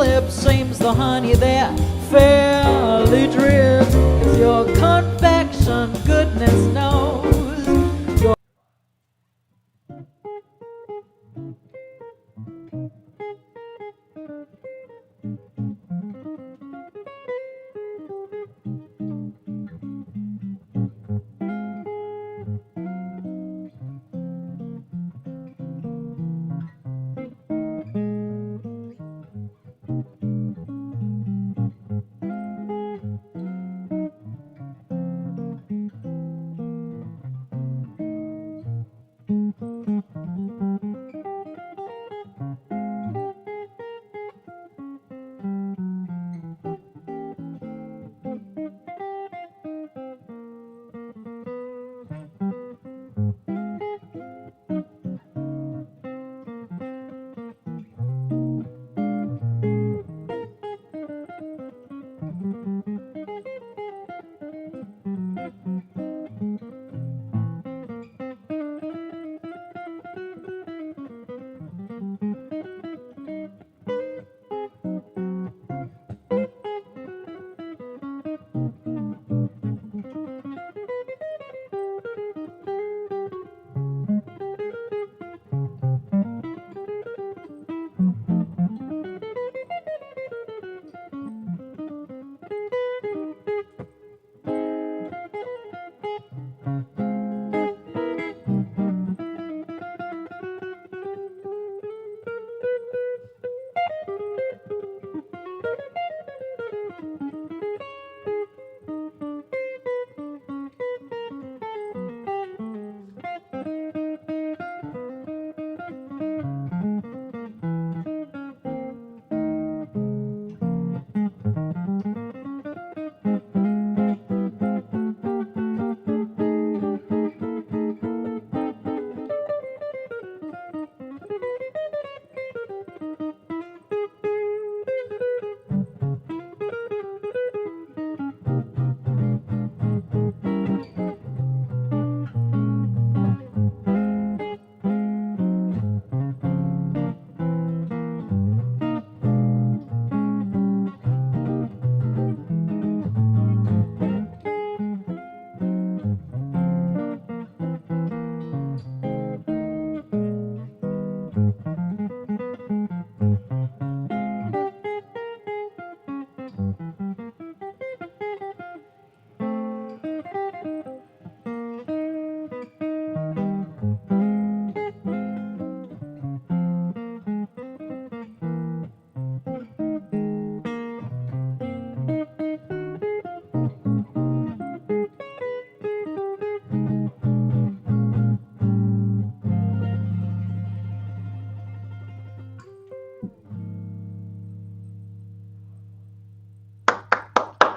slip, seems the honey there fairly drips. Your confection, goodness knows.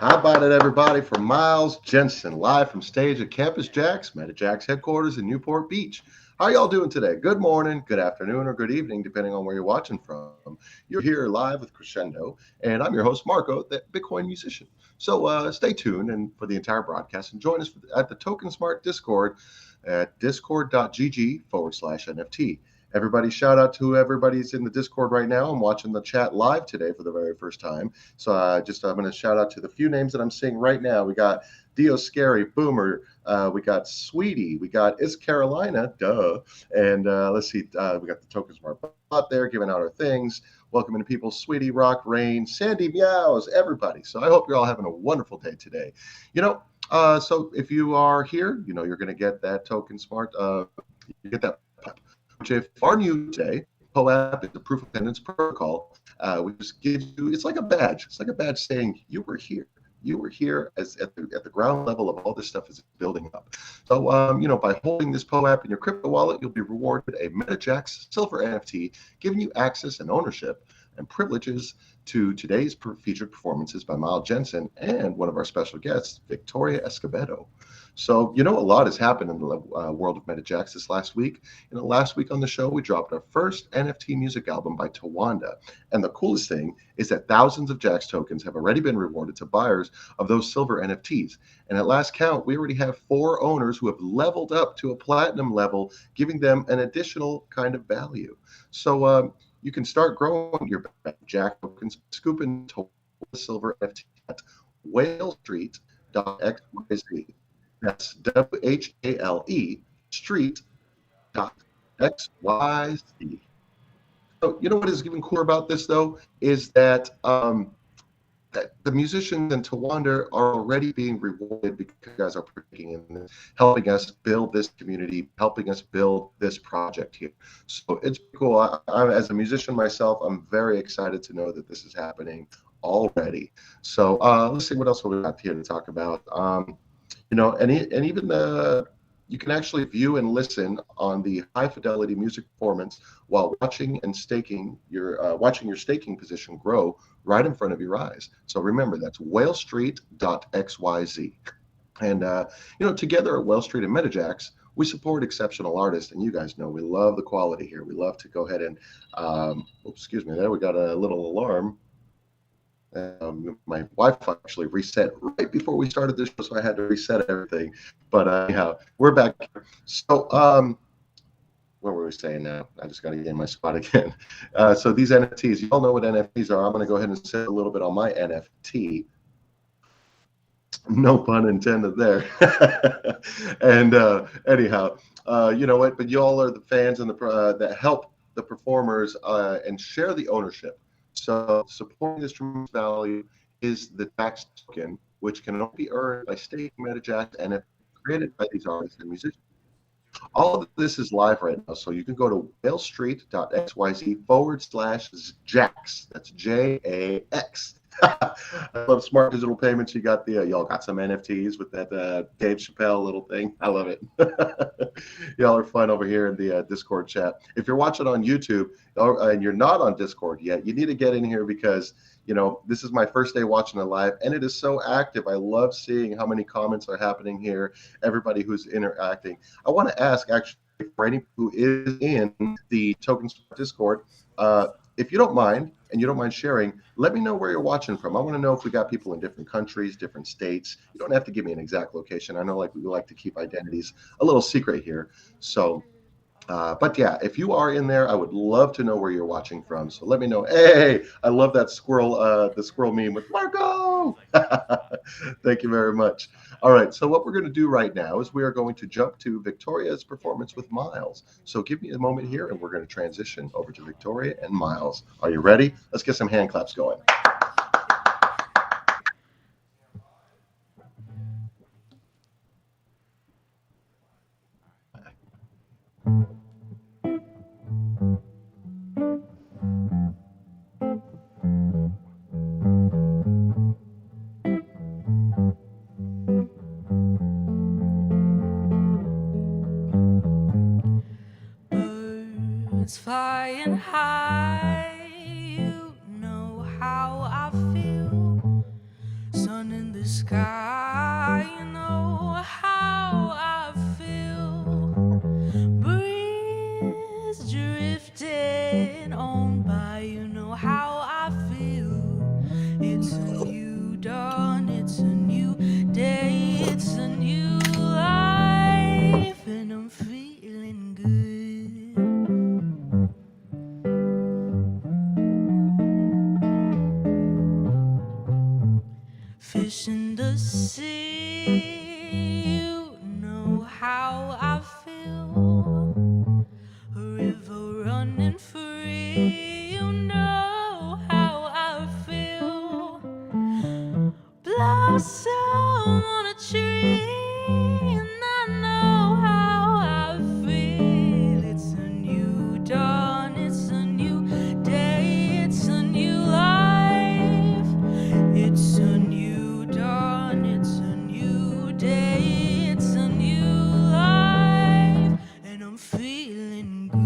How about it, everybody, from Miles Jensen, live from stage at Campus JAX, MetaJAX headquarters in Newport Beach. How are y'all doing today? Good morning, good afternoon, or good evening, depending on where you're watching from. You're here live with Crescendo, and I'm your host, Marco, the Bitcoin musician. So stay tuned and for the entire broadcast and join us at the TokenSmart Discord at discord.gg/NFT. Everybody, shout out to everybody's in the Discord right now. I'm watching the chat live today for the very first time. So I'm going to shout out to the few names that I'm seeing right now. We got Dio Scary, Boomer. We got Sweetie. We got Is Carolina, duh. And let's see, we got the TokenSmart bot there giving out our things. Welcoming to people, Sweetie, Rock, Rain, Sandy, Meows, everybody. So I hope you're all having a wonderful day today. So if you are here, you're going to get that TokenSmart. You get that pop. Which, if you are new today, POAP is the proof of attendance protocol. We just give you, it's like a badge. It's like a badge saying you were here. You were here at the ground level of all this stuff is building up. So, by holding this POAP in your crypto wallet, you'll be rewarded a MetaJAX silver NFT, giving you access and ownership and privileges to today's featured performances by Miles Jensen and one of our special guests, Victoria Escobedo. So, a lot has happened in the world of MetaJAX this last week. Last week on the show, we dropped our first NFT music album by Tawanda. And the coolest thing is that thousands of JAX tokens have already been rewarded to buyers of those silver NFTs. And at last count, we already have 4 owners who have leveled up to a platinum level, giving them an additional kind of value. So, you can start growing your JAX tokens, scooping silver NFT at WhaleStreet.xyz. That's WHALE Street.xyz. So you know what is even cooler about this though is that that the musicians in Tawanda are already being rewarded because you guys are partaking in this, helping us build this community, helping us build this project here. So it's cool. As a musician myself, I'm very excited to know that this is happening already. So let's see what else we got here to talk about. And even you can actually view and listen on the high fidelity music performance while watching your staking position grow right in front of your eyes. So remember, that's WhaleStreet.xyz. And together at WhaleStreet and MetaJAX, we support exceptional artists, and you guys know we love the quality here. We love to go ahead and excuse me, there we got a little alarm. My Wi-Fi actually reset right before we started this show, so I had to reset everything. But anyhow, we're back. So what were we saying now? I just got to get in my spot again. So these NFTs, you all know what NFTs are. I'm going to go ahead and say a little bit on my NFT. No pun intended there. And anyhow, you know what? But you all are the fans and that help the performers and share the ownership. So supporting this tremendous value is the JAX token, which can only be earned by staking MetaJAX and created by these artists and musicians. All of this is live right now, so you can go to whalestreet.xyz/JAX. That's JAX. I love smart digital payments. You got y'all got some NFTs with that Dave Chappelle little thing. I love it. Y'all are fun over here in the Discord chat. If you're watching on YouTube and you're not on Discord yet, you need to get in here because this is my first day watching it live, and it is so active. I love seeing how many comments are happening here. Everybody who's interacting. I want to ask actually for anyone who is in the TokenSmart Discord, if you don't mind, and you don't mind sharing, let me know where you're watching from. I want to know if we got people in different countries, different states. You don't have to give me an exact location. I know we like to keep identities a little secret here. So, but yeah, if you are in there, I would love to know where you're watching from. So let me know. Hey, I love that squirrel, the squirrel meme with Marco. Thank you very much. All right, so what we're going to do right now is we are going to jump to Victoria's performance with Miles. So give me a moment here, and we're going to transition over to Victoria and Miles. Are you ready? Let's get some hand claps going. Birds flying high, you know how I feel. Sun in the sky, you know how I feel. Breeze drifting on by, you know how I feel. It's a new dawn, it's a new day, it's a new life, and I'm feeling good. Fish in the sea, you know how I feel. A river running free, you know how I feel. Blossom on a tree, and I know how I feel. It's a new dawn, it's a new day, it's a new life. It's a new dawn, it's a new day, it's a new life, and I'm feeling good.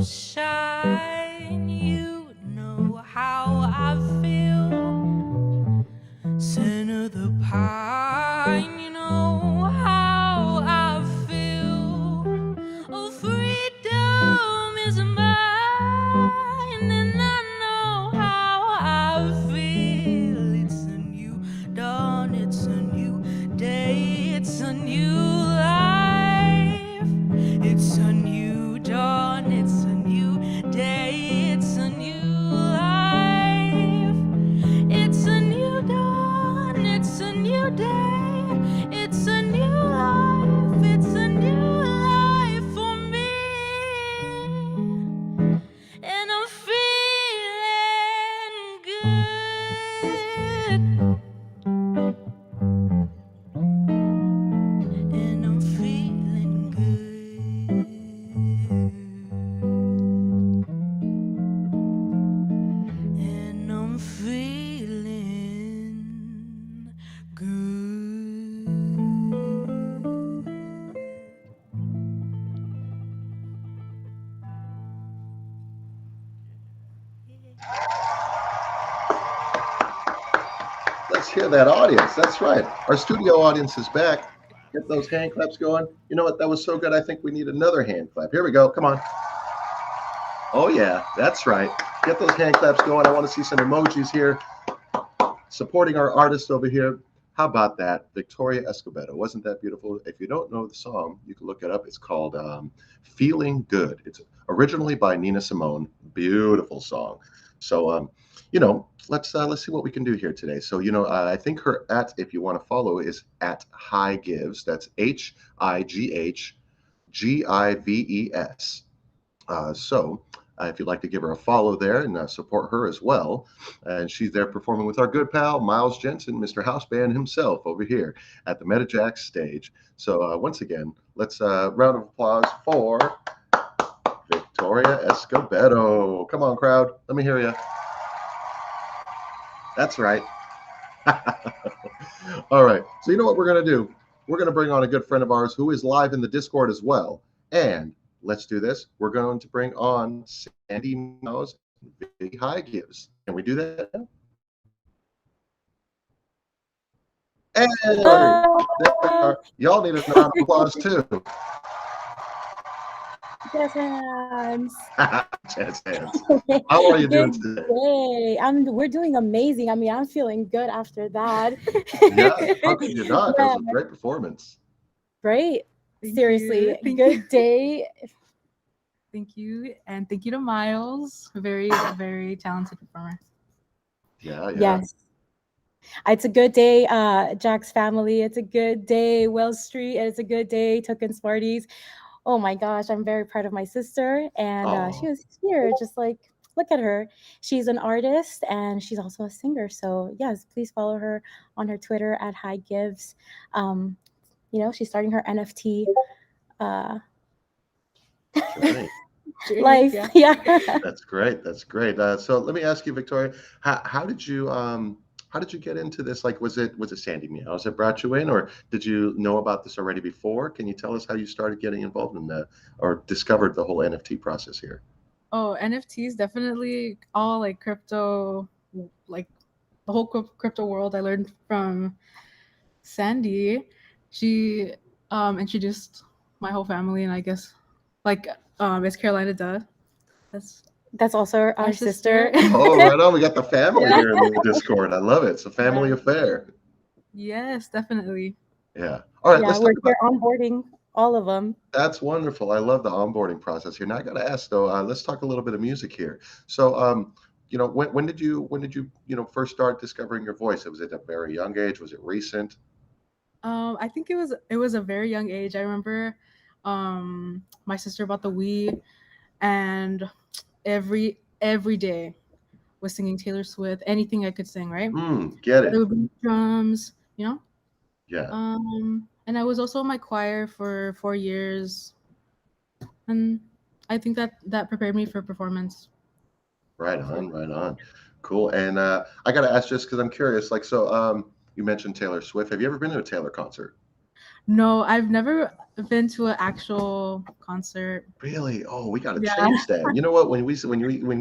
shine. You know how I feel. Scent of the pine, you know how I feel. Oh, freedom is mine, and I know how I feel. It's a new dawn, it's a new day, it's a new life. It's a new dawn, it's a new day, it's a new life. It's a new dawn, it's a new day, it's a new life, it's a new life for me. And I'm feeling good. And I'm feeling good. And I'm feeling good. Let's hear that audience. That's right. Our studio audience is back. Get those hand claps going. You know what? That was so good. I think we need another hand clap. Here we go. Come on. Oh, yeah. That's right. Get those hand claps going. I want to see some emojis here. Supporting our artist over here. How about that? Victoria Escobedo. Wasn't that beautiful? If you don't know the song, you can look it up. It's called Feeling Good. It's originally by Nina Simone. Beautiful song. So, you know, let's see what we can do here today. So, you know, I think her at, if you want to follow, is at High Gives. That's HIGHGIVES. So if you'd like to give her a follow there and support her as well. And she's there performing with our good pal, Miles Jensen, Mr. House Band himself over here at the MetaJAX stage. So once again, let's round of applause for Victoria Escobedo. Come on, crowd. Let me hear you. That's right. All right. So you know what we're going to do? We're going to bring on a good friend of ours who is live in the Discord as well. And let's do this. We're going to bring on Sandy Mouse and Big High Gives. Can we do that now? And y'all need a round of applause too. Jazz hands. Jazz hands. How are you doing today? We're doing amazing. I mean, I'm feeling good after that. Yeah, how could you not? That was a great performance. Right? Thank Seriously, you. good day. Thank you. And thank you to Miles, a very, very talented performer. Yeah. Yes. It's a good day, JAX family. It's a good day, WhaleStreet. And it's a good day, TokenSmarties. Oh my gosh, I'm very proud of my sister. And she was here, just like, look at her. She's an artist and she's also a singer. So yes, please follow her on her Twitter at High Gives. You know, she's starting her NFT life. Yeah. That's great. That's great. So let me ask you, Victoria, how did you get into this? Like, was it Sandy Meows that brought you in, or did you know about this already before? Can you tell us how you started getting involved in that or discovered the whole NFT process here? Oh, NFTs, definitely all like crypto, like the whole crypto world. I learned from Sandy. She introduced my whole family, and I guess like it's Carolina Duh. That's also our sister. Oh, right on. We got the family here in the Discord. I love it. It's a family affair. Yes, definitely. Yeah. All right. Yeah, we're onboarding all of them. That's wonderful. I love the onboarding process here. Now I got to ask though. Let's talk a little bit of music here. So, you know, when did you first start discovering your voice? Was it at a very young age? Was it recent? I think it was a very young age. I remember my sister bought the Wii, and every day was singing Taylor Swift, anything I could sing, right? Get it. There would be drums, you know? Yeah. And I was also in my choir for 4 years. And I think that prepared me for performance. Right on. Cool. And I got to ask just because I'm curious, like, so you mentioned Taylor Swift. Have you ever been to a Taylor concert? No, I've never been to an actual concert. Really? Oh, we got to Yeah. change that. You know what? When we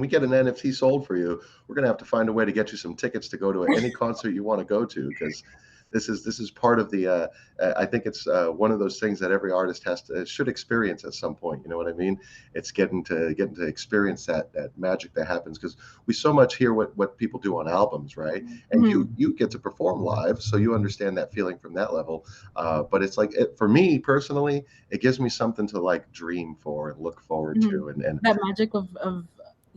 get an NFT sold for you, we're gonna have to find a way to get you some tickets to go to any concert you want to go to, because this is part of the. I think it's one of those things that every artist should experience at some point. You know what I mean? It's getting to experience that magic that happens, because we so much hear what people do on albums, right? And Mhm. you get to perform live, so you understand that feeling from that level. But it's like for me personally, it gives me something to like dream for and look forward Mhm. to, and That magic of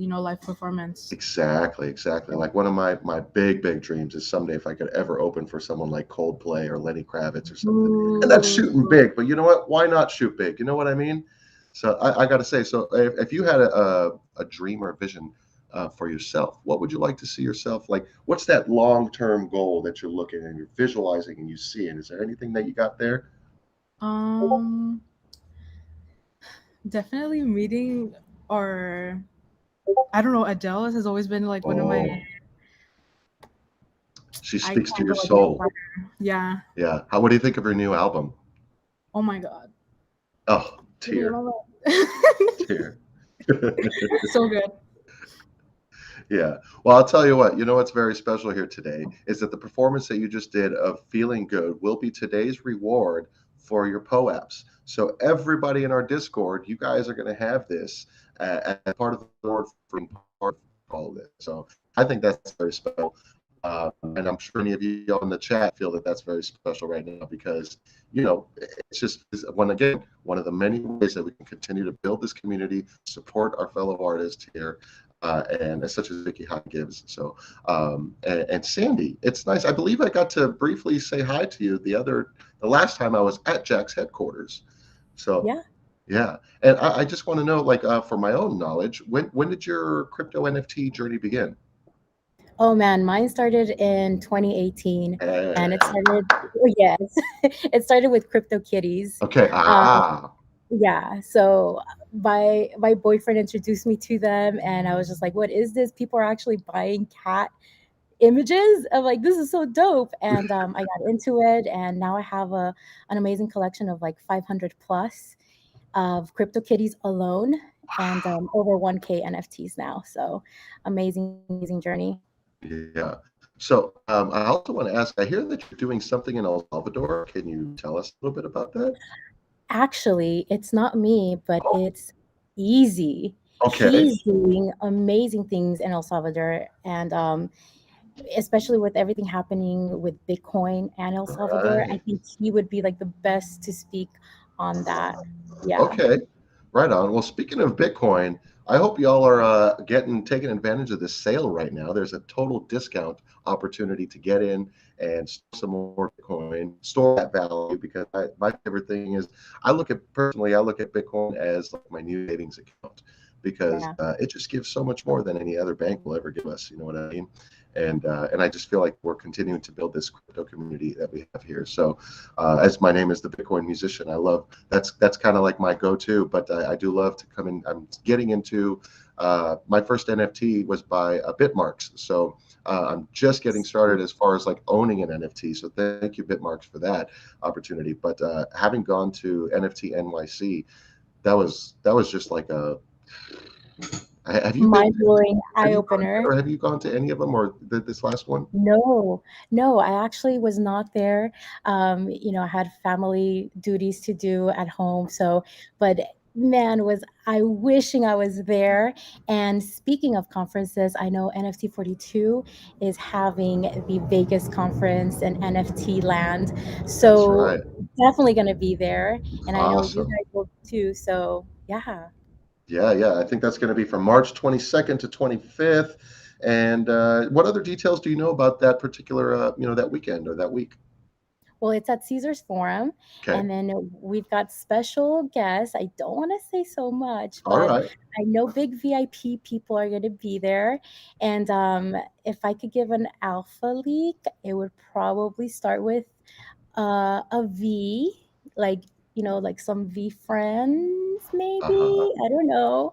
live performance. exactly. Like one of my big dreams is someday if I could ever open for someone like Coldplay or Lenny Kravitz or something. And that's Ooh. shooting big, but you know what? Why not shoot big? You know what I mean? So I got to say, so if you had a dream or a vision for yourself, what would you like to see yourself? Like, what's that long-term goal that you're looking and you're visualizing and you see? And is there anything that you got there? Um, Definitely meeting, or I don't know, Adele has always been like one of my Oh, she I speaks to kind your of like soul. admire. Yeah. Yeah. What do you think of her new album? Oh my God. Oh, Put me on tear, my list. tear. So good. Yeah. Well, I'll tell you what, you know what's very special here today is that the performance that you just did of Feeling Good will be today's reward for your POAPs. So everybody in our Discord, you guys are going to have this as part of the reward for being part of all of this. So I think that's very special. And I'm sure any of you in the chat feel that that's very special right now, because, it's just one of the many ways that we can continue to build this community, support our fellow artists here, and such as Vicky High gives. So, and Sandy, it's nice. I believe I got to briefly say hi to you the last time I was at JAX headquarters. So, Yeah. yeah. And I just want to know, like, for my own knowledge, when did your crypto NFT journey begin? Oh man, mine started in 2018, and it Uh, started. Oh, yes, it started with crypto kitties. okay. Yeah, so my boyfriend introduced me to them, and I was just like, "What is this? People are actually buying cat images." I'm like, "This is so dope!" And I got into it, and now I have an amazing collection of like 500 plus of crypto kitties alone, and over 1K NFTs now. So amazing journey. Yeah. So I also want to ask, I hear that you're doing something in El Salvador. Can you tell us a little bit about that? Actually, it's not me, but Oh, it's Easy. okay. He's doing amazing things in El Salvador, and especially with everything happening with Bitcoin and El Salvador, I Right. think he would be like the best to speak on that. Yeah. Okay. Right on. Well, speaking of Bitcoin, I hope y'all are taking advantage of this sale right now. There's a total discount opportunity to get in and store some more Bitcoin, store that value, because my favorite thing is I look at Bitcoin as like my new savings account, because Yeah. it just gives so much more than any other bank will ever give us. You know what I mean? And I just feel like we're continuing to build this crypto community that we have here. So, as my name is the Bitcoin musician, I love that's kind of like my go-to. But I do love to come in. I'm getting into my first NFT was by Bitmarks, so I'm just getting started as far as like owning an NFT. So thank you, Bitmarks, for that opportunity. But having gone to NFT NYC, that was just like a. Have you been? Mind blowing Have eye you gone opener. or have you gone to any of them, or this last one? No, no, I actually was not there. I had family duties to do at home. So, but man, was I wishing I was there. And speaking of conferences, I know NFT 42 is having the Vegas conference in NFT land. That's So, right. definitely going to be there. And I know you Awesome. guys will too. So, yeah. Yeah. I think that's going to be from March 22nd to 25th. And what other details do you know about that particular, that weekend or that week? Well, it's at Caesar's Forum, Okay. and then we've got special guests. I don't want to say so much, All but right. I know big VIP people are going to be there. And if I could give an alpha leak, it would probably start with a V, like like some V friends, Uh-huh. maybe. I don't know.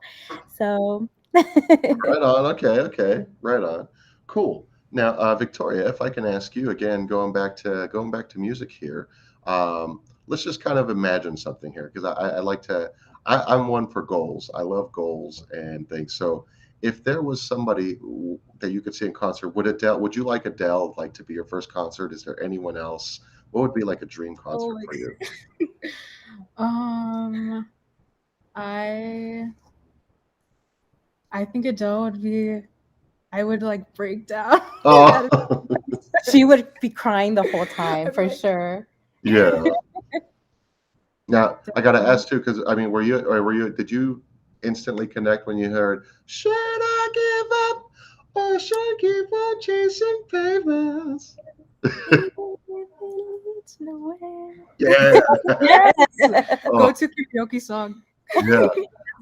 So Right on. Okay. Right on. Cool. Now, Victoria, if I can ask you again, going back to music here, let's just kind of imagine something here, because I like to. I'm one for goals. I love goals and things. So if there was somebody that you could see in concert, would you like Adele like to be your first concert? Is there anyone else? What would be like a dream Oh, concert for you? um, I I think Adele would be. I would like break down. Oh, She would be crying the whole time I'd be for like, sure. yeah. Now I gotta definitely. ask too, because I mean, did you instantly connect when you heard "Should I give up or should I keep on chasing pavements"? It's nowhere. Yeah. Yes. Go Oh, to karaoke song. yeah.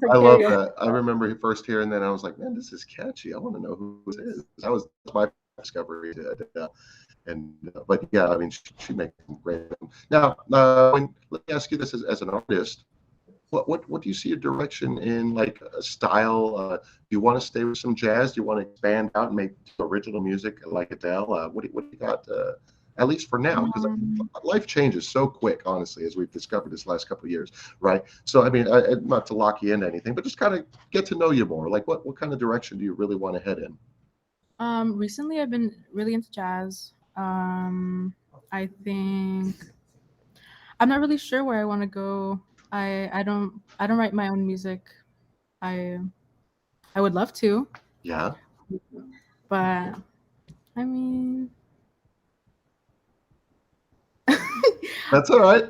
For I love karaoke. that. I remember first hearing that, I was like, man, this is catchy. I want to know who this is. That was my discovery to Adele. And but yeah, I mean, she makes some great. Now, let me ask you this as an artist. What do you see a direction in, like a style? Do you want to stay with some jazz? Do you want to expand out and make original music like Adele? What do you got? At least for now, because Um, life changes so quick, honestly, as we've discovered this last couple of years, right? So I mean, not to lock you into anything, but just kind of get to know you more. Like, what kind of direction do you really want to head in? recently I've been really into jazz. I think I'm not really sure where I want to go. I don't write my own music. I I would love to, Yeah, but I mean, that's all right.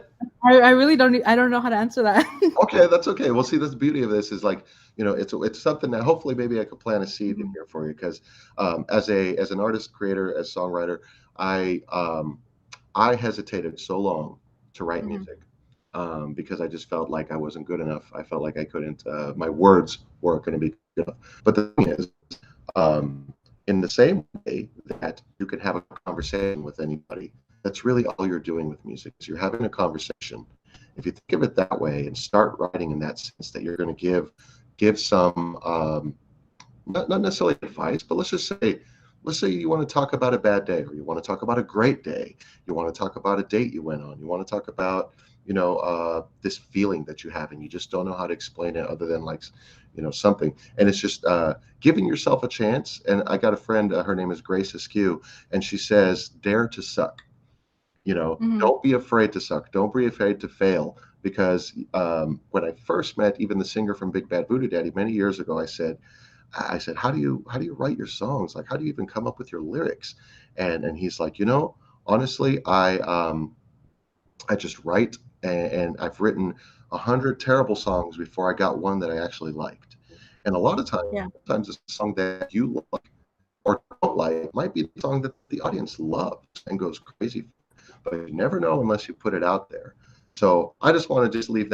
I really don't. I don't know how to answer that. Okay, that's okay. Well, see, that's the beauty of this is, like, it's something that hopefully maybe I could plant a seed in Mhm. here for you, because as an artist, creator, as songwriter, I I hesitated so long to write Mhm. music, because I just felt like I wasn't good enough. I felt like I couldn't. My words weren't going to be good enough. But the thing is, um, in the same way that you can have a conversation with anybody, that's really all you're doing with music. Is you're having a conversation. If you think of it that way and start writing in that sense, that you're going to give some, not necessarily advice, but let's say you want to talk about a bad day, or you want to talk about a great day, you want to talk about a date you went on, you want to talk about, this feeling that you have, and you just don't know how to explain it other than, like, something. And it's just giving yourself a chance. And I got a friend, her name is Grace Askew, and she says, dare to suck. Mhm. Don't be afraid to suck. Don't be afraid to fail. Because when I first met even the singer from Big Bad Voodoo Daddy many years ago, I said, how do you write your songs? Like, how do you even come up with your lyrics? And he's like, honestly, I just write, and I've written 100 terrible songs before I got one that I actually liked. And a lot of Yeah. times the song that you like or don't like might be the song that the audience loves and goes crazy, but you never know unless you put it out there. So I just want to just leave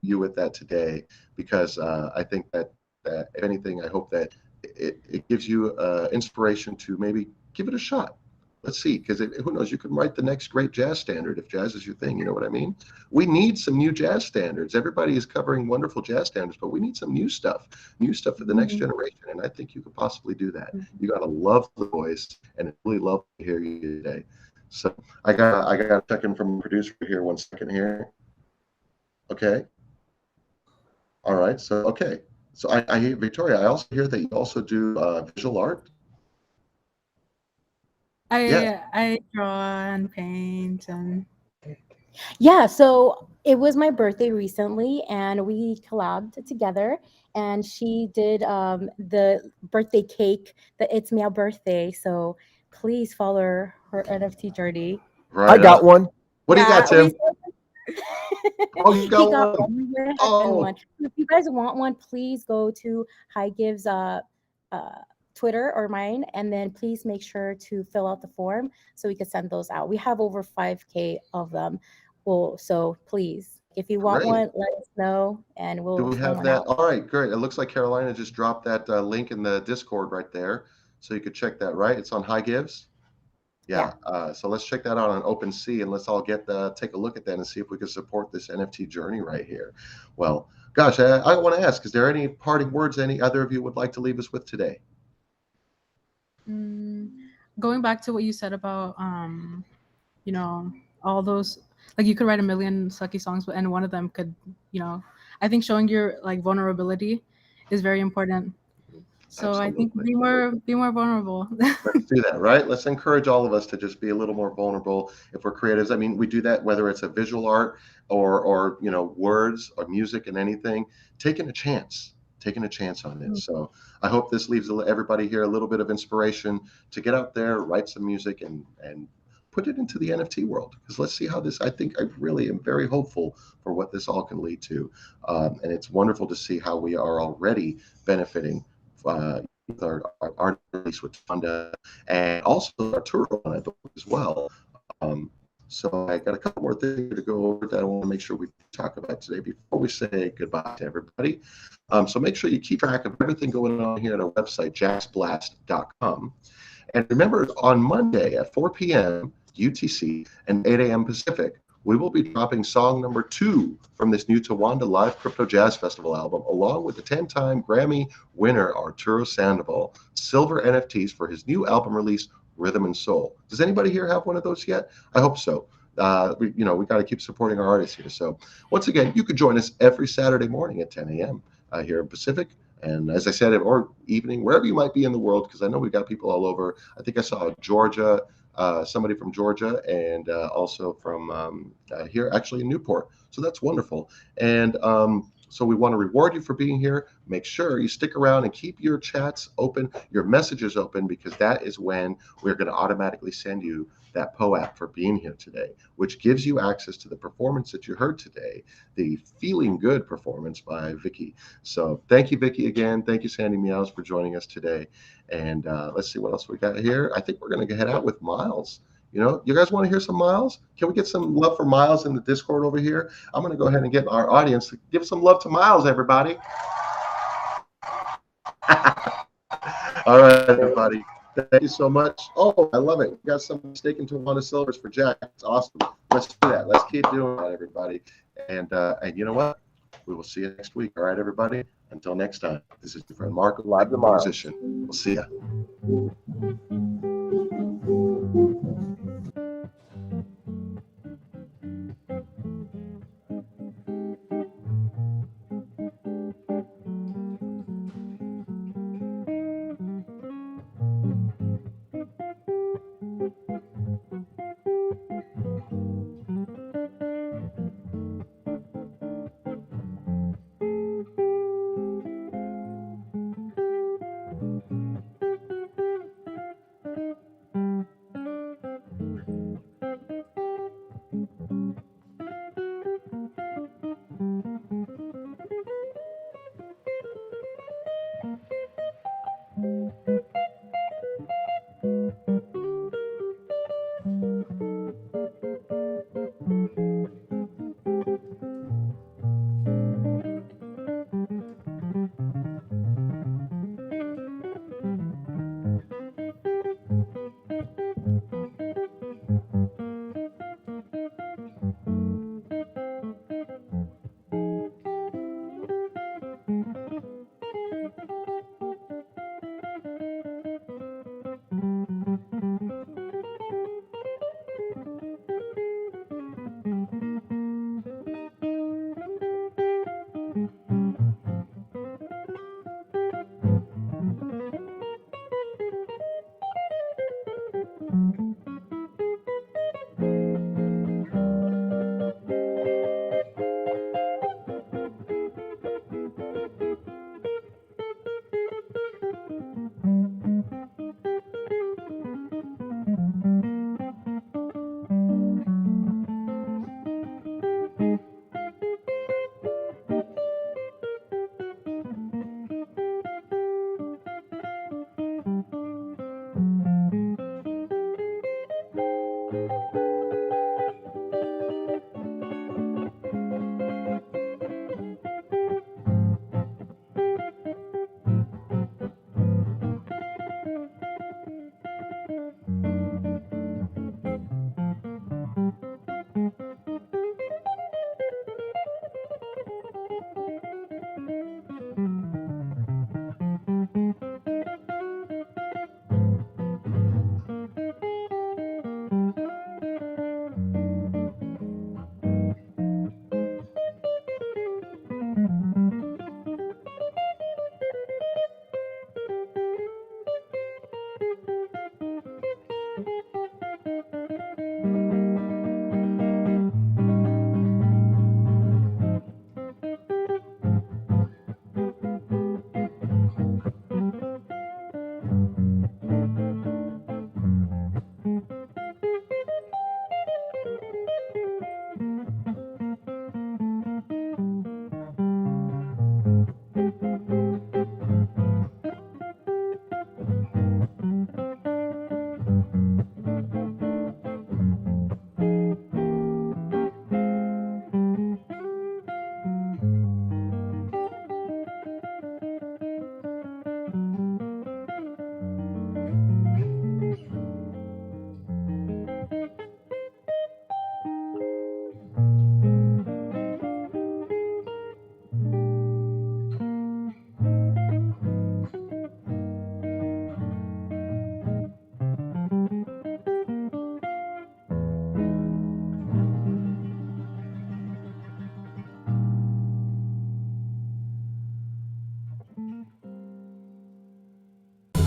you with that today, because I think that if anything, I hope that it gives you inspiration to maybe give it a shot. Let's see, because who knows, you can write the next great jazz standard if jazz is your thing. You know what I mean? We need some new jazz standards. Everybody is covering wonderful jazz standards, but we need some new stuff for the next Mhm. generation. And I think you could possibly do that. You got to love the voice, and I really love to hear you today. So I got a second from the producer here. 1 second here. Okay. All right. So okay. So I hear Victoria. I also hear that you also do visual art. Yeah. I draw and paint and Yeah, so it was my birthday recently, and we collabed together. And she did the birthday cake, the It's Meow birthday. So please follow her NFT journey. I Right on. got one. What do you got, Yeah, Tim? Oh, you he got got one. one. We were having Oh, one. If you guys want one, please go to High Gives uh Twitter or mine, and then please make sure to fill out the form so we can send those out. We have over 5K of them. Well, so please, if you want great. one, let us know and Do we'll we send have one that? out. All right, great. It looks like Carolina just dropped that link in the Discord right there, so you could check that. Right, it's on High Gives. Yeah. Yeah. So let's check that out on OpenSea, and let's all take a look at that and see if we can support this NFT journey right here. Well, gosh, I want to ask: is there any parting words any other of you would like to leave us with today? mm, going back to what you said about you know all those, like you could write a million sucky songs, and one of them could, I think showing your like vulnerability is very important. So I think Absolutely. be more vulnerable. Let's do that, right? Let's encourage all of us to just be a little more vulnerable if we're creatives. I mean, we do that whether it's a visual art or words or music and anything. Taking a chance, on it. So I hope this leaves everybody here a little bit of inspiration to get out there, write some music, and put it into the NFT world. Because let's see how this. I really am very hopeful for what this all can lead to, and it's wonderful to see how we are already benefiting. With our release with Fonda and also our tour on it as well. So I got a couple more things to go over that I want to make sure we talk about today before we say goodbye to everybody. So make sure you keep track of everything going on here at our website, jaxblast.com. And remember, on Monday at 4 p.m. UTC and 8 a.m. Pacific, we will be dropping song number 2 from this new Tawanda Live Crypto Jazz Festival album, along with the 10-time Grammy winner Arturo Sandoval, silver NFTs for his new album release, Rhythm and Soul. Does anybody here have one of those yet? I hope so. We got to keep supporting our artists here. So once again, you could join us every Saturday morning at 10 a.m. Here in Pacific. And as I said, or evening, wherever you might be in the world, because I know we've got people all over. I think I saw Georgia, somebody from Georgia, and also from here, actually in Newport. So that's wonderful. And so we want to reward you for being here. Make sure you stick around and keep your chats open, your messages open, because that is when we're going to automatically send you that POAP for being here today, which gives you access to the performance that you heard today, the Feeling Good performance by Vicky. So thank you, Vicky, again. Thank you, Sandy Meows, for joining us today. And let's see what else we got here. I think we're going to head out with Miles. You guys want to hear some Miles? Can we get some love for Miles in the Discord over here? I'm going to go ahead and get our audience to give some love to Miles, everybody. All right, everybody. Thank you so much. Oh, I love it. We got some mistaken Tawanda Silvers for Jack. That's awesome. Let's do that. Let's keep doing that, everybody. And you know what? We will see you next week. All right, everybody. Until next time, this is your friend Marco, live the musician. We'll see ya.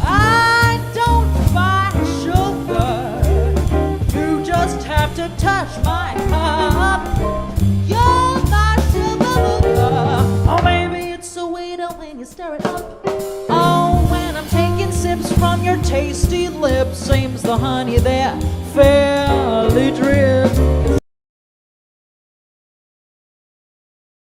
I don't buy sugar. You just have to touch my cup. You're my silver. Oh, baby, it's so sweet when you stir it up. Oh, when I'm taking sips from your tasty lips, seems the honey there fairly